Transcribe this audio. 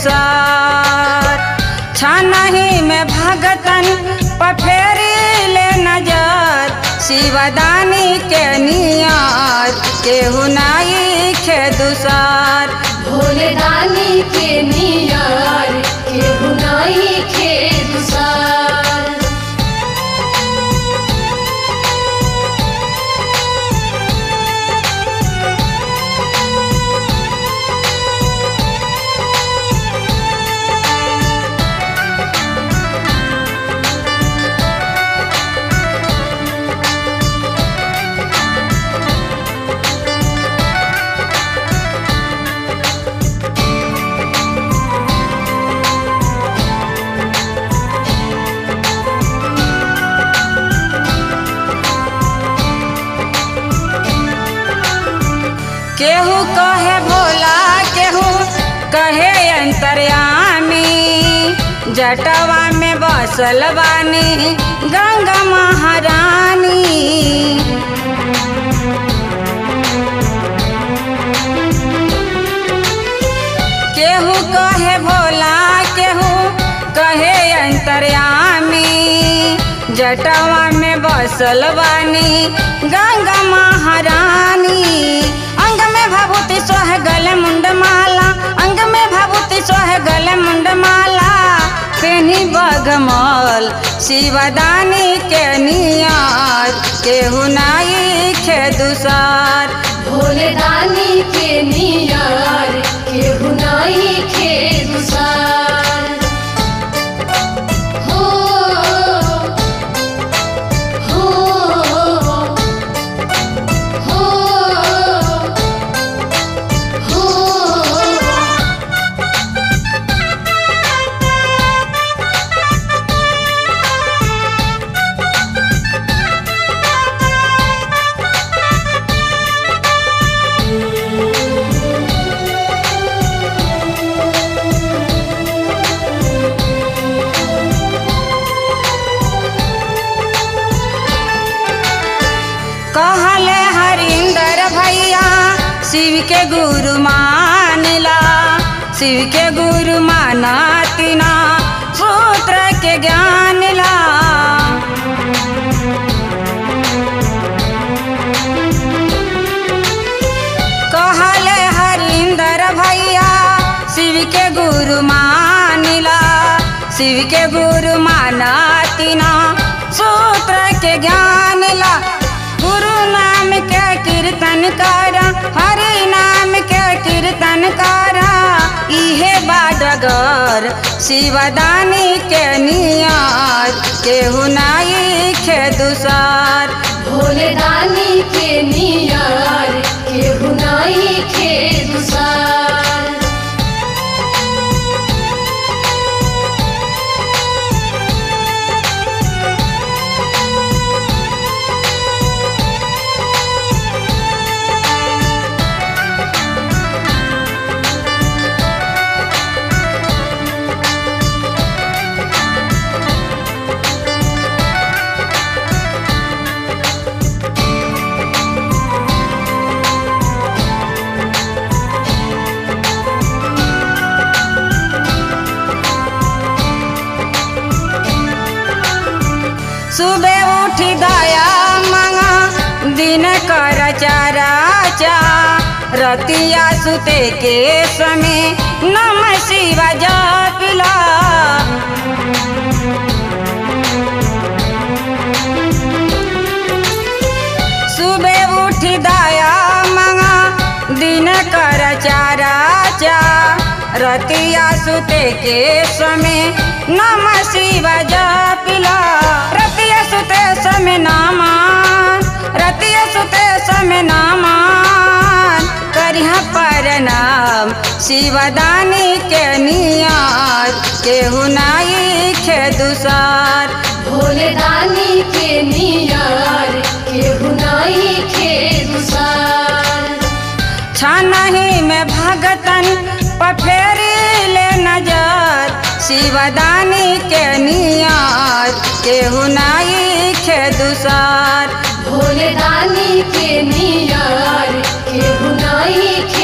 दुसार। छानही में भगतन पफेरी ले नजर, शिवदानी के नियत केहू नाई खे दुसार। भोले दानी के नियर केहू नाई खे दुसार। केहू कहे भोला केहू कहे अंतर्यामी, जटवा में बसल बानी गंगा महारानी। केहू कहे भोला केहू कहे अंतर्यामी, जटवा में बसल बानी गंगा महारानी। अंग में भभूति सोह गले मुंड माला, अंग में भभूति सोह गले मुंड माला, पेनी बगमल शिवदानी के नियत केहू नाई खे दुसार। भोले दानी के नियर केहू नाई खे दुसार। हो हो हो हो। कहले हरिंदर भैया शिव के गुरु मानला, शिव के गुरु मानतिना सूत्र के ज्ञान ला। कहले हरिंदर भैया शिव के गुरु मानला, शिव के गुरु मानतिना सूत्र के ज्ञान ला। गुरु नाम के कीर्तन करा, हरि नाम के कीर्तन करा, इहे बाडगर शिवदानी के नियत केहू नाई खे दुसार। भोले दानी के नियर केहू नाई खे दुसार। सुबह उठी दया मांगा दिन कर चाराचा, रतिया सुते के समय नमः शिवा जपिला। सुबह उठी दया मांगा दिन कर चाराचा, रतिया सुते के समय नमः शिवा जपिला। रतिया सुते समय नामान, रतिया सुते समय नामान, करिहा प्रणाम शिवदानी के नियत केहू नाई खे दुसार। भोले दानी के नियर केहू नाई खे दुसार। छानही में भगतन पफेरी ले नजर, शिवदानी के नियत केहू नाई खे दुसार। भोले दानी के नियर केहू नाई खे